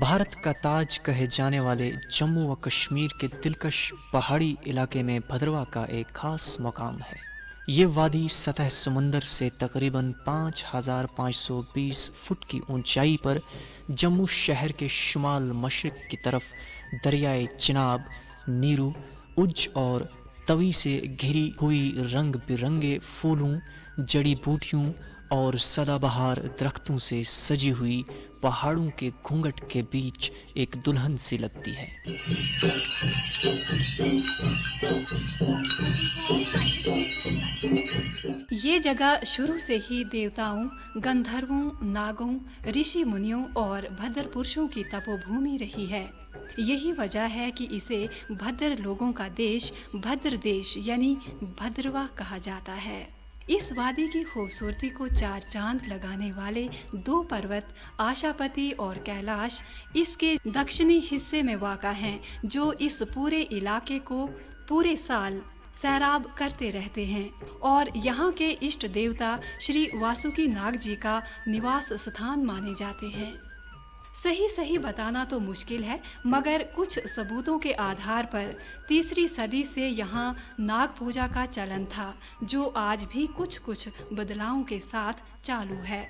भारत का ताज कहे जाने वाले जम्मू व कश्मीर के दिलकश पहाड़ी इलाके में भद्रवा का एक खास मकाम है। ये वादी सतह समंदर से तकरीबन 5520 फुट की ऊंचाई पर जम्मू शहर के शुमाल मशरिक की तरफ दरियाए चिनाब, नीरू, उज और तवी से घिरी हुई रंग बिरंगे फूलों, जड़ी बूटियों और सदाबहार दरख्तों से सजी हुई पहाड़ों के घूंघट के बीच एक दुल्हन सी लगती है। ये जगह शुरू से ही देवताओं, गंधर्वों, नागों, ऋषि मुनियों और भद्र पुरुषों की तपोभूमि रही है। यही वजह है कि इसे भद्र लोगों का देश, भद्र देश यानी भद्रवा कहा जाता है। इस वादी की खूबसूरती को चार चांद लगाने वाले दो पर्वत आशापति और कैलाश इसके दक्षिणी हिस्से में वाक़ा हैं, जो इस पूरे इलाके को पूरे साल सैराब करते रहते हैं और यहाँ के इष्ट देवता श्री वासुकी नाग जी का निवास स्थान माने जाते हैं। सही बताना तो मुश्किल है, मगर कुछ सबूतों के आधार पर 3री सदी से यहाँ नाग पूजा का चलन था, जो आज भी कुछ बदलावों के साथ चालू है।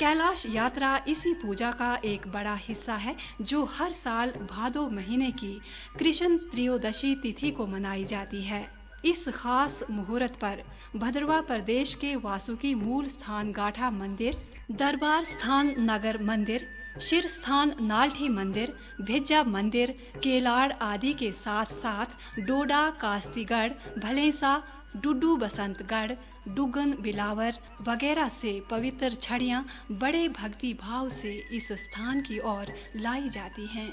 कैलाश यात्रा इसी पूजा का एक बड़ा हिस्सा है, जो हर साल भादो महीने की कृष्ण त्रयोदशी तिथि को मनाई जाती है। इस खास मुहूर्त पर भद्रवा प्रदेश के वासुकी मूल स्थान गाठा मंदिर, दरबार स्थान नगर मंदिर, शिर स्थान नाल्ठी मंदिर, भिज्जा मंदिर, केलाड़ आदि के साथ साथ डोडा, कास्तीगढ़, भलेसा, डुड्डू बसंतगढ़, डुगन बिलावर वगैरह से पवित्र छड़ियाँ बड़े भक्ति भाव से इस स्थान की ओर लाई जाती हैं।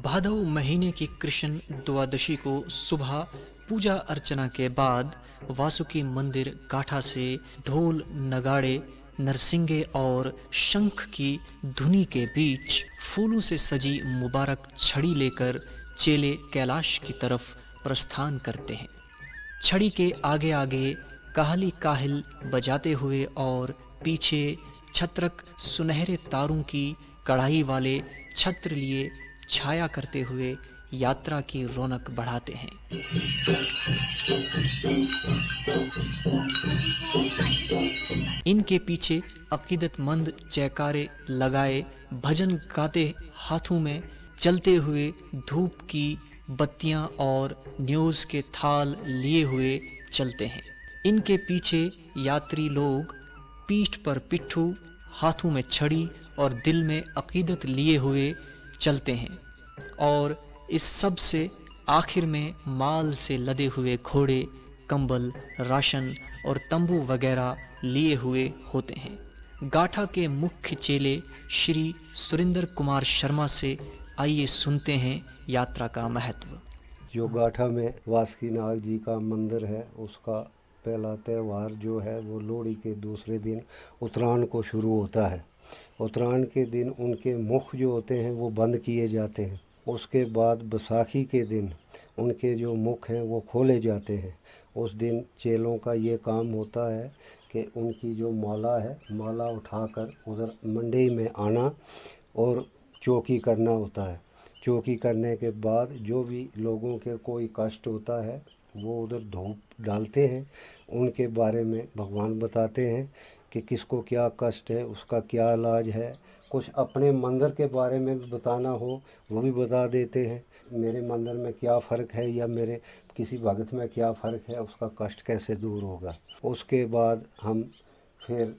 भादव महीने की कृष्ण द्वादशी को सुबह पूजा अर्चना के बाद वासुकी मंदिर गाठा से ढोल, नगाड़े, नरसिंगे और शंख की धुनी के बीच फूलों से सजी मुबारक छड़ी लेकर चेले कैलाश की तरफ प्रस्थान करते हैं। छड़ी के आगे आगे काहली काहिल बजाते हुए और पीछे छत्रक सुनहरे तारों की कढ़ाई वाले छत्र लिए छाया करते हुए यात्रा की रौनक बढ़ाते हैं। इनके पीछे अकीदतमंद जयकारे लगाए भजन गाते हाथों में चलते हुए धूप की बत्तियां और न्यूज़ के थाल लिए हुए चलते हैं। इनके पीछे यात्री लोग पीठ पर पिट्ठू, हाथों में छड़ी और दिल में अकीदत लिए हुए चलते हैं और इस सब से आखिर में माल से लदे हुए घोड़े, कंबल, राशन और तंबू वगैरह लिए हुए होते हैं। गाठा के मुख्य चेले श्री सुरेंद्र कुमार शर्मा से आइए सुनते हैं यात्रा का महत्व। जो गाठा में वासुकी नाग जी का मंदिर है, उसका पहला त्यौहार जो है वो लोहड़ी के दूसरे दिन उत्तरायण को शुरू होता है। उत्तरायण के दिन उनके मुख जो होते हैं वो बंद किए जाते हैं। उसके बाद बैसाखी के दिन उनके जो मुख हैं वो खोले जाते हैं। उस दिन चेलों का ये काम होता है कि उनकी जो माला है, माला उठाकर उधर मंडी में आना और चौकी करना होता है। चौकी करने के बाद जो भी लोगों के कोई कष्ट होता है वो उधर धूप डालते हैं, उनके बारे में भगवान बताते हैं कि किसको क्या कष्ट है, उसका क्या इलाज है। कुछ अपने मंदिर के बारे में भी बताना हो वो भी बता देते हैं, मेरे मंदिर में क्या फ़र्क है या मेरे किसी भगत में क्या फ़र्क है, उसका कष्ट कैसे दूर होगा। उसके बाद हम फिर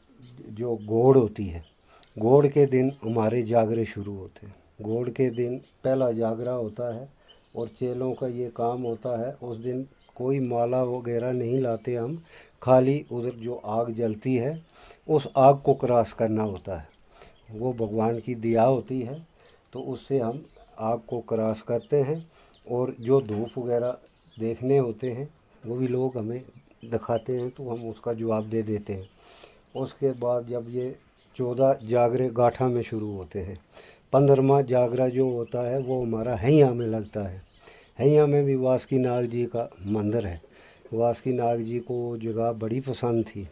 जो गोड़ होती है, गोड़ के दिन हमारे जागरे शुरू होते हैं। गोड़ के दिन पहला जागरा होता है और चेलों का ये काम होता है। उस दिन कोई माला वगैरह नहीं लाते हम, खाली उधर जो आग जलती है उस आग को क्रॉस करना होता है। वो भगवान की दिया होती है, तो उससे हम आग को क्रॉस करते हैं और जो धूप वगैरह देखने होते हैं वो भी लोग हमें दिखाते हैं, तो हम उसका जवाब दे देते हैं। उसके बाद जब ये 14 जागरे गाठा में शुरू होते हैं, 15वां जागरा जो होता है वो हमारा हैया में लगता है। हैया में भी वासुकी नाग जी का मंदिर है। वासुकी नाग जी को वो जगह बड़ी पसंद थी,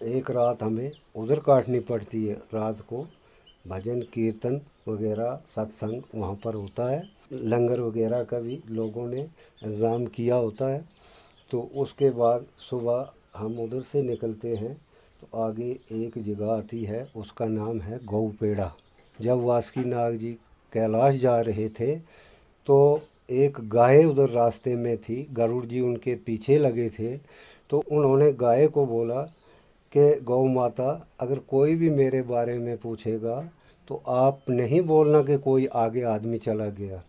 एक रात हमें उधर काटनी पड़ती है। रात को भजन कीर्तन वगैरह सत्संग वहाँ पर होता है, लंगर वगैरह का भी लोगों ने इंतज़ाम किया होता है। तो उसके बाद सुबह हम उधर से निकलते हैं तो आगे एक जगह आती है, उसका नाम है गौ पेड़ा। जब वासुकीनाग जी कैलाश जा रहे थे तो एक गाय उधर रास्ते में थी, गरुड़ जी उनके पीछे लगे थे। तो उन्होंने गाय को बोला कि गौ माता, अगर कोई भी मेरे बारे में पूछेगा तो आप नहीं बोलना कि कोई आगे आदमी चला गया।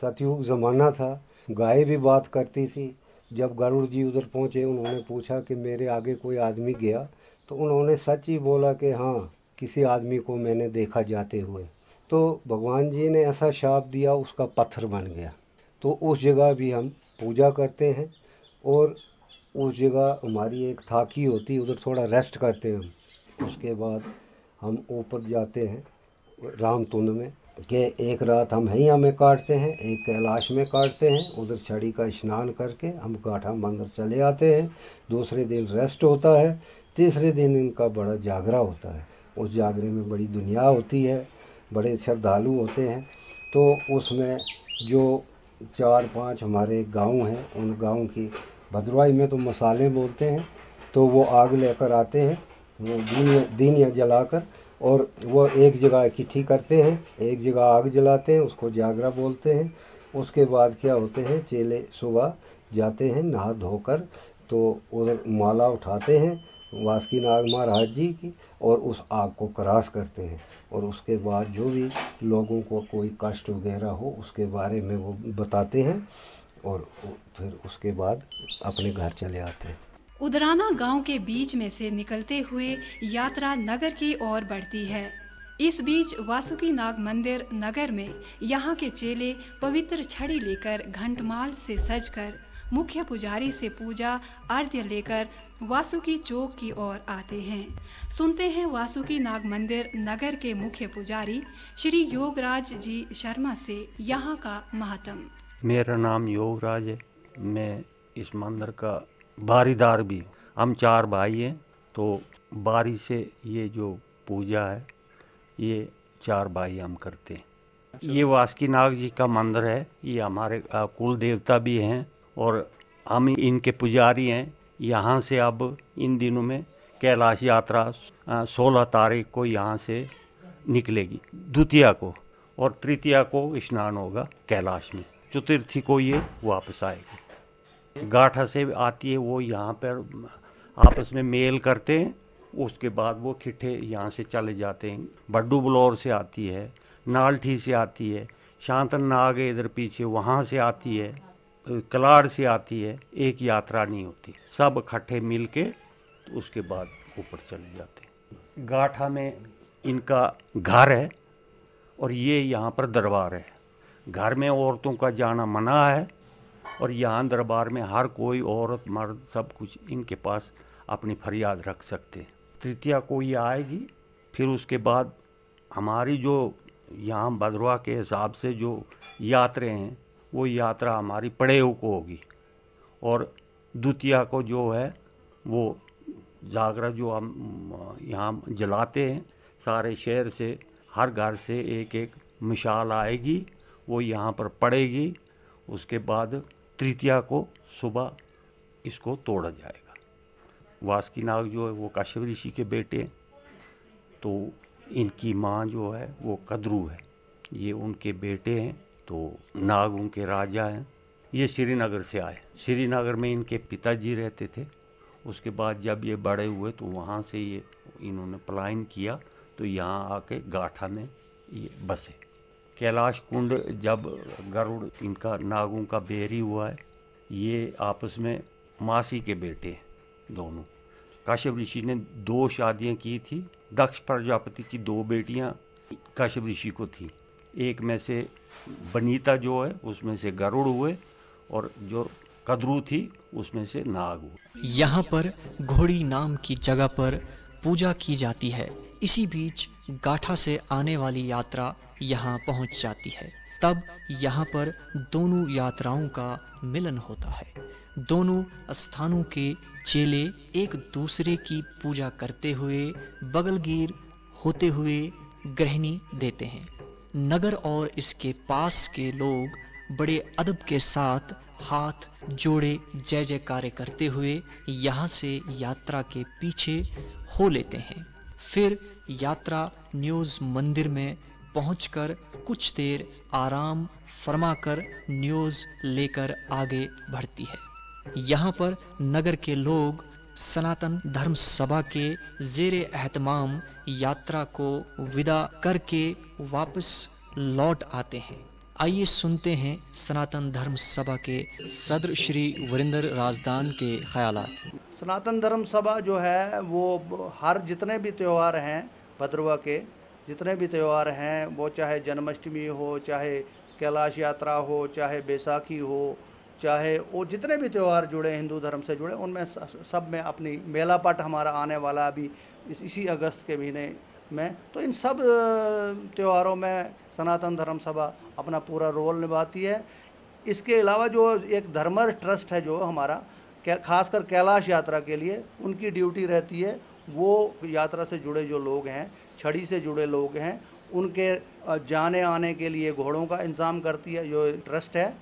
सतयुग ज़माना था, गाय भी बात करती थी। जब गरुड़ जी उधर पहुँचे, उन्होंने पूछा कि मेरे आगे कोई आदमी गया, तो उन्होंने सच ही बोला कि हाँ, किसी आदमी को मैंने देखा जाते हुए। तो भगवान जी ने ऐसा शाप दिया, उसका पत्थर बन गया। तो उस जगह भी हम पूजा करते हैं और उस जगह हमारी एक थाकी होती है, उधर थोड़ा रेस्ट करते हैं हम। उसके बाद हम ऊपर जाते हैं रामतुंड में, कि एक रात हम हिया में काटते हैं, एक कैलाश में काटते हैं। उधर छड़ी का स्नान करके हम गाठा मंदिर चले आते हैं। दूसरे दिन रेस्ट होता है, तीसरे दिन इनका बड़ा जागरा होता है। उस जागरे में बड़ी दुनिया होती है, बड़े श्रद्धालु होते हैं। तो उसमें जो 4-5 हमारे गांव हैं, उन गांव की भद्रवाही में तो मसाले बोलते हैं, तो वो आग लेकर आते हैं, वो दीनिया जलाकर, और वो एक जगह इकट्ठी करते हैं, एक जगह आग जलाते हैं, उसको जागरा बोलते हैं। उसके बाद क्या होते हैं, चेले सुबह जाते हैं नहा धोकर, तो उधर माला उठाते हैं वासुकीनाग महाराज जी की, और उस आग को क्रॉस करते हैं। और उसके बाद जो भी लोगों को कोई कष्ट वगैरह हो उसके बारे में वो बताते हैं, और फिर उसके बाद अपने घर चले आते हैं। उदराना गांव के बीच में से निकलते हुए यात्रा नगर की ओर बढ़ती है। इस बीच वासुकीनाग मंदिर नगर में यहाँ के चेले पवित्र छड़ी लेकर घंटमाल से सजकर मुख्य पुजारी से पूजा अर्घ्य लेकर वासुकी चौक की ओर आते हैं। सुनते हैं वासुकीनाग मंदिर नगर के मुख्य पुजारी श्री योगराज जी शर्मा से यहाँ का महात्म। मेरा नाम योगराज है, मैं इस मंदिर का बारीदार भी हूँ। हम 4 भाई हैं, तो बारी से ये जो पूजा है ये 4 भाई हम करते हैं। ये वासुकीनाग जी का मंदिर है, ये हमारे कुल देवता भी हैं और हम इनके पुजारी हैं। यहाँ से अब इन दिनों में कैलाश यात्रा 16 तारीख को यहाँ से निकलेगी, द्वितीया को, और तृतीया को स्नान होगा कैलाश में, चतुर्थी को ये वापस आएगी। गाठा से आती है, वो यहाँ पर आपस में मेल करते हैं, उसके बाद वो खिट्ठे यहाँ से चले जाते हैं। बड्डू बलौर से आती है, नालठी से आती है, शांतन नाग इधर पीछे वहाँ से आती है, कलाड़ से आती है। एक यात्रा नहीं होती, सब इकट्ठे मिल के तो उसके बाद ऊपर चले जाते हैं। गाठा में इनका घर है और ये यहाँ पर दरबार है। घर में औरतों का जाना मना है और यहाँ दरबार में हर कोई औरत मर्द सब कुछ इनके पास अपनी फरियाद रख सकते हैं। तृतीया को ये आएगी, फिर उसके बाद हमारी जो यहाँ भद्रवाह के हिसाब से जो यात्राएं हैं वो यात्रा हमारी पड़ेऊ को होगी, और द्वितीया को जो है वो जागरा जो हम यहाँ जलाते हैं, सारे शहर से हर घर से एक एक मिसाल आएगी, वो यहाँ पर पड़ेगी। उसके बाद तृतीया को सुबह इसको तोड़ा जाएगा। वासुकीनाग जो है वो कश्यप ऋषि के बेटे हैं, तो इनकी माँ जो है वो कद्रू है, ये उनके बेटे हैं, तो नागों के राजा हैं। ये श्रीनगर से आए, श्रीनगर में इनके पिताजी रहते थे। उसके बाद जब ये बड़े हुए तो वहाँ से ये इन्होंने पलायन किया, तो यहाँ आके गाठा में ये बसे। कैलाश कुंड जब गरुड़ इनका नागों का बेरी हुआ है, ये आपस में मासी के बेटे हैं दोनों। कश्यप ऋषि ने 2 शादियां की थी। दक्ष प्रजापति की 2 बेटियां कश्यप ऋषि को थी, एक में से बनीता जो है उसमें से गरुड़ हुए, और जो कद्रू थी उसमें से नाग हुए। यहाँ पर घोड़ी नाम की जगह पर पूजा की जाती है। इसी बीच गाठा से आने वाली यात्रा यहाँ पहुँच जाती है। तब यहाँ पर दोनों यात्राओं का मिलन होता है। दोनों स्थानों के चेले एक दूसरे की पूजा करते हुए बगलगीर होते हुए ग्रहणी देते हैं। नगर और इसके पास के लोग बड़े अदब के साथ हाथ जोड़े जय जयकारे करते हुए यहाँ से यात्रा के पीछे हो लेते हैं। फिर यात्रा न्योज मंदिर में पहुंचकर कुछ देर आराम फरमाकर न्योज लेकर आगे बढ़ती है। यहाँ पर नगर के लोग सनातन धर्म सभा के जेरे एहतमाम यात्रा को विदा करके वापस लौट आते हैं। आइए सुनते हैं सनातन धर्म सभा के सदर श्री वरिंदर राजदान के ख्यालात। सनातन धर्म सभा जो है वो हर जितने भी त्यौहार हैं भद्रवा के, जितने भी त्यौहार हैं, वो चाहे जन्माष्टमी हो, चाहे कैलाश यात्रा हो, चाहे बैसाखी हो, चाहे वो जितने भी त्यौहार जुड़े हिंदू धर्म से जुड़े, उनमें सब में अपनी मेला पाठ हमारा आने वाला अभी इसी अगस्त के महीने में, तो इन सब त्योहारों में सनातन धर्म सभा अपना पूरा रोल निभाती है। इसके अलावा जो एक धर्मर ट्रस्ट है जो हमारा खासकर कैलाश यात्रा के लिए उनकी ड्यूटी रहती है, वो यात्रा से जुड़े जो लोग हैं, छड़ी से जुड़े लोग हैं, उनके जाने आने के लिए घोड़ों का इंतज़ाम करती है जो ट्रस्ट है,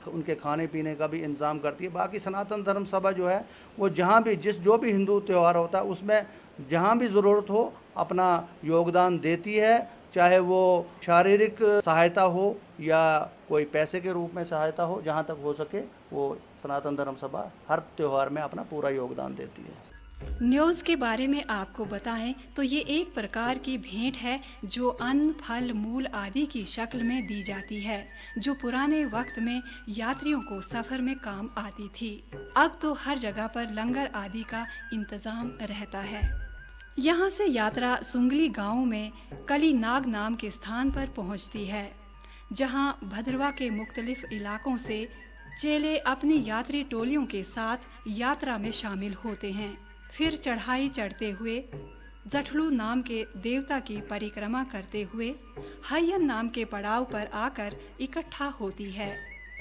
उनके खाने पीने का भी इंतज़ाम करती है। बाकी सनातन धर्म सभा जो है वो जहाँ भी जो भी हिंदू त्यौहार होता है उसमें जहाँ भी ज़रूरत हो अपना योगदान देती है, चाहे वो शारीरिक सहायता हो या कोई पैसे के रूप में सहायता हो, जहाँ तक हो सके वो सनातन धर्म सभा हर त्यौहार में अपना पूरा योगदान देती है। न्योज के बारे में आपको बताएं तो ये एक प्रकार की भेंट है जो अन्न, फल, मूल आदि की शक्ल में दी जाती है, जो पुराने वक्त में यात्रियों को सफर में काम आती थी। अब तो हर जगह पर लंगर आदि का इंतजाम रहता है। यहाँ से यात्रा सुंगली गांव में कली नाग नाम के स्थान पर पहुँचती है, जहाँ भद्रवा के मुख्तलिफ इलाकों से चेले अपनी यात्री टोलियों के साथ यात्रा में शामिल होते हैं। फिर चढ़ाई चढ़ते हुए जठलू नाम के देवता की परिक्रमा करते हुए हयन नाम के पड़ाव पर आकर इकट्ठा होती है।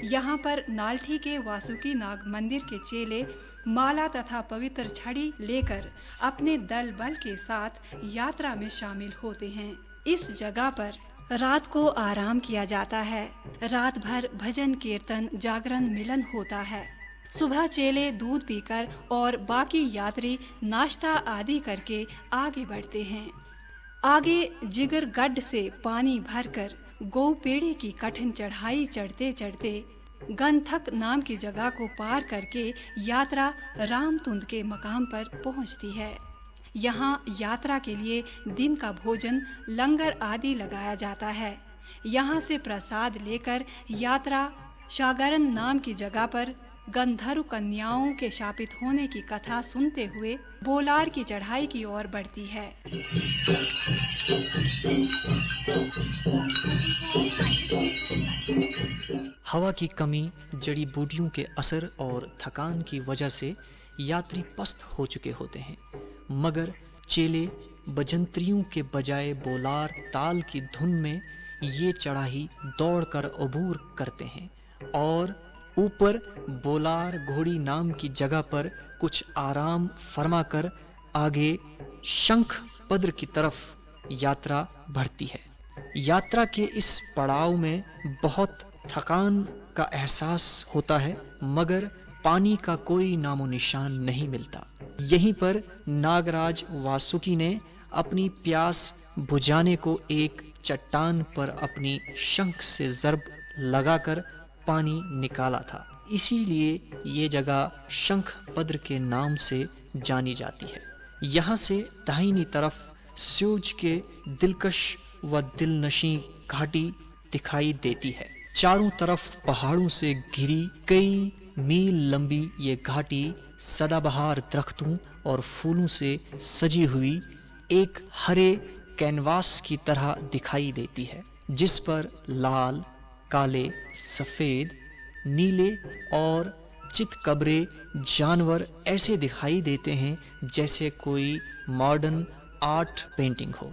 यहाँ पर नाल्ठी के वासुकी नाग मंदिर के चेले माला तथा पवित्र छड़ी लेकर अपने दल बल के साथ यात्रा में शामिल होते हैं। इस जगह पर रात को आराम किया जाता है। रात भर भजन कीर्तन जागरण मिलन होता है। सुबह चेले दूध पीकर और बाकी यात्री नाश्ता आदि करके आगे बढ़ते हैं। आगे जिगर गड्ढ से पानी भरकर गौ पेड़े की कठिन चढ़ाई चढ़ते चढ़ते गंथक नाम की जगह को पार करके यात्रा रामतुंद के मकाम पर पहुंचती है। यहाँ यात्रा के लिए दिन का भोजन लंगर आदि लगाया जाता है। यहाँ से प्रसाद लेकर यात्रा शागरन नाम की जगह पर गंधर्व कन्याओं के शापित होने की कथा सुनते हुए बोलार की चढ़ाई की ओर बढ़ती है। हवा की कमी, जड़ी बूटियों के असर और थकान की वजह से यात्री पस्त हो चुके होते हैं, मगर चेले बजंत्रियों के बजाय बोलार ताल की धुन में ये चढ़ाई दौड़कर अबूर करते हैं और ऊपर बोलार घोड़ी नाम की जगह पर कुछ आराम फरमाकर आगे शंख पद्र की तरफ यात्रा बढ़ती है। यात्रा के इस पड़ाव में बहुत थकान का एहसास होता है, मगर पानी का कोई नामो निशान नहीं मिलता। यहीं पर नागराज वासुकी ने अपनी प्यास बुझाने को एक चट्टान पर अपनी शंख से ज़र्ब लगाकर पानी निकाला था। इसीलिए ये जगह शंख पद्र के नाम से जानी जाती है। यहाँ से दाहिनी तरफ सूरज के दिलकश व दिलनशी घाटी दिखाई देती है। चारों तरफ पहाड़ों से घिरी कई मील लंबी ये घाटी सदाबहार दरख्तों और फूलों से सजी हुई एक हरे कैनवास की तरह दिखाई देती है, जिस पर लाल, काले, सफ़ेद, नीले और चितकबरे जानवर ऐसे दिखाई देते हैं जैसे कोई मॉडर्न आर्ट पेंटिंग हो।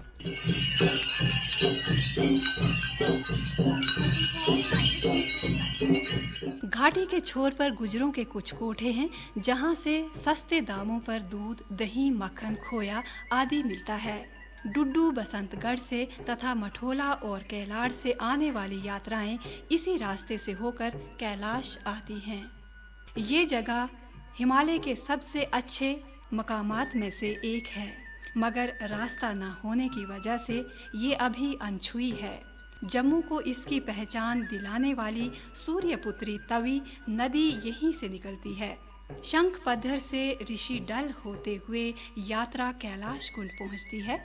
घाटी के छोर पर गुजरों के कुछ कोठे हैं जहां से सस्ते दामों पर दूध, दही, मक्खन, खोया आदि मिलता है। डुड्डू, बसंतगढ़ से तथा मठोला और कैलाड़ से आने वाली यात्राएं इसी रास्ते से होकर कैलाश आती हैं। ये जगह हिमालय के सबसे अच्छे मकामात में से एक है, मगर रास्ता न होने की वजह से ये अभी अनछुई है। जम्मू को इसकी पहचान दिलाने वाली सूर्यपुत्री तवी नदी यहीं से निकलती है। शंख पद्धर से ऋषि डल होते हुए यात्रा कैलाश कुंड पहुंचती है।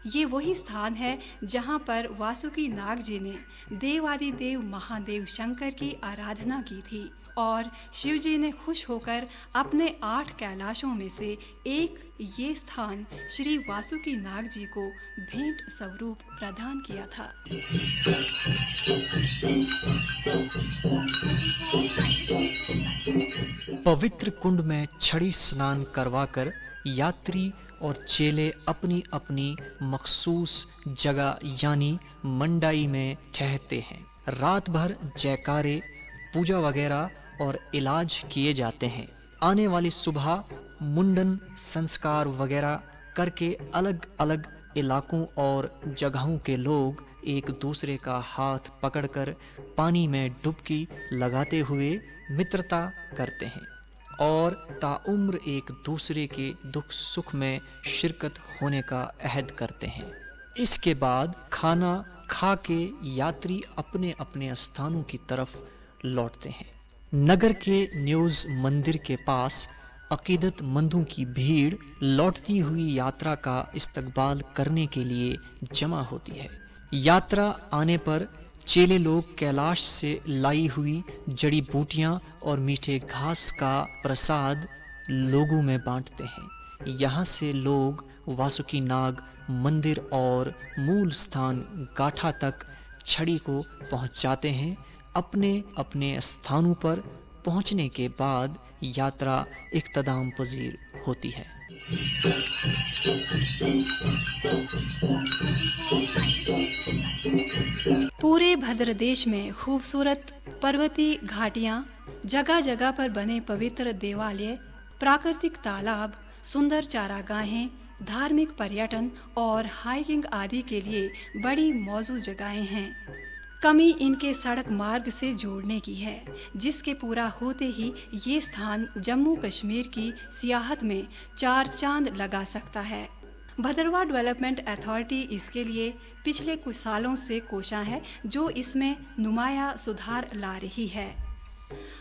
ये वही स्थान है जहां पर वासुकी नाग जी ने देवादिदेव महादेव शंकर की आराधना की थी और शिव जी ने खुश होकर अपने 8 कैलाशों में से एक ये स्थान श्री वासुकी नाग जी को भेंट स्वरूप प्रदान किया था। पवित्र कुंड में छड़ी स्नान करवाकर यात्री और चेले अपनी अपनी मखसूस जगह यानी मंडाई में ठहरते हैं। रात भर जयकारे, पूजा वगैरह और इलाज किए जाते हैं। आने वाली सुबह मुंडन संस्कार वगैरह करके अलग अलग इलाकों और जगहों के लोग एक दूसरे का हाथ पकड़कर पानी में डुबकी लगाते हुए मित्रता करते हैं और ताउम्र एक दूसरे के दुख सुख में शिरकत होने का अहद करते हैं। इसके बाद खाना खा के यात्री अपने अपने स्थानों की तरफ लौटते हैं। नगर के न्यूज मंदिर के पास अकीदतमंदों की भीड़ लौटती हुई यात्रा का इस्तकबाल करने के लिए जमा होती है। यात्रा आने पर चेले लोग कैलाश से लाई हुई जड़ी बूटियां और मीठे घास का प्रसाद लोगों में बांटते हैं। यहाँ से लोग वासुकी नाग मंदिर और मूल स्थान गाठा तक छड़ी को पहुंचाते हैं। अपने अपने स्थानों पर पहुंचने के बाद यात्रा इख्तिताम पजीर होती है। पूरे भद्र देश में खूबसूरत पर्वतीय घाटियां, जगह जगह पर बने पवित्र देवालय, प्राकृतिक तालाब, सुंदर चारागाहें, धार्मिक पर्यटन और हाइकिंग आदि के लिए बड़ी मौजूद जगहें हैं। कमी इनके सड़क मार्ग से जोड़ने की है, जिसके पूरा होते ही ये स्थान जम्मू कश्मीर की सियाहत में 4 चांद लगा सकता है। भद्रवाह डेवलपमेंट अथॉरिटी इसके लिए पिछले कुछ सालों से कोशां है, जो इसमें नुमाया सुधार ला रही है।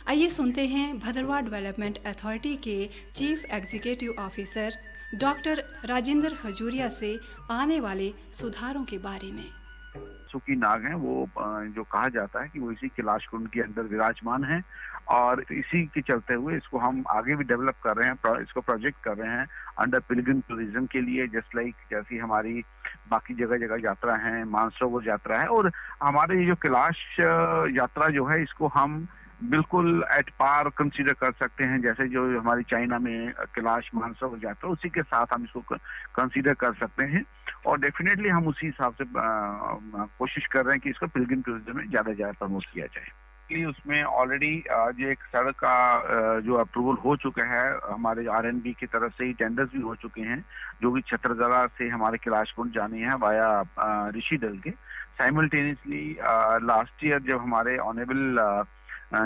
आइए सुनते हैं भद्रवाह डेवलपमेंट अथॉरिटी के chief executive officer doctor Rajendra Khajuria से आने वाले सुधारों के बारे में। वासुकी नाग हैं, वो जो कहा जाता है कि वो इसी कैलाश कुंड के अंदर विराजमान हैं और इसी के चलते हुए इसको हम आगे भी डेवलप कर रहे हैं, इसको प्रोजेक्ट कर रहे हैं अंडर पिलग्रिम टूरिज्म के लिए, जस्ट लाइक जैसी हमारी बाकी जगह जगह यात्रा है, मानसरोवर यात्रा है। और हमारे ये जो कैलाश यात्रा जो है इसको हम बिल्कुल एट पार कंसीडर कर सकते हैं, जैसे जो हमारी चाइना में कैलाश मानसरोवर यात्रा, उसी के साथ हम इसको कंसीडर कर सकते हैं। और डेफिनेटली हम उसी हिसाब से कोशिश कर रहे हैं कि इसको पिलग्रिम टूरिज्म में ज़्यादा प्रमोट किया जाए। इसलिए उसमें ऑलरेडी जो एक सड़क का जो अप्रूवल हो चुका है, हमारे RNB की तरफ से ही टेंडर्स भी हो चुके हैं, जो कि छत्रगढ़ से हमारे कैलाश कुंड जानी है वाया ऋषिडल के। साइमल्टेनियसली लास्ट ईयर जब हमारे honourable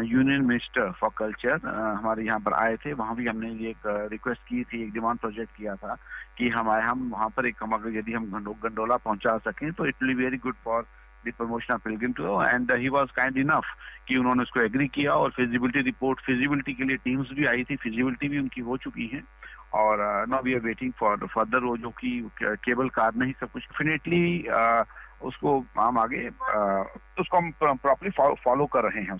union minister for culture हमारे यहाँ पर आए थे, वहाँ भी हमने ये एक रिक्वेस्ट की थी, एक डिमांड प्रोजेक्ट किया था कि हम वहाँ पर एक अगर यदि हम गंडोला पहुँचा सकें तो it will be very good for the promotion of Pilgrim tour. And he was kind enough कि उन्होंने उसको एग्री किया और फिजिबिलिटी रिपोर्ट, फिजिबिलिटी के लिए टीम्स भी आई थी, फिजिबिलिटी भी उनकी हो चुकी है और now we are waiting for further वो जो कि केबल कार नहीं सब कुछ डेफिनेटली उसको हम आगे उसको हम प्रॉपर्ली फॉलो कर रहे हैं।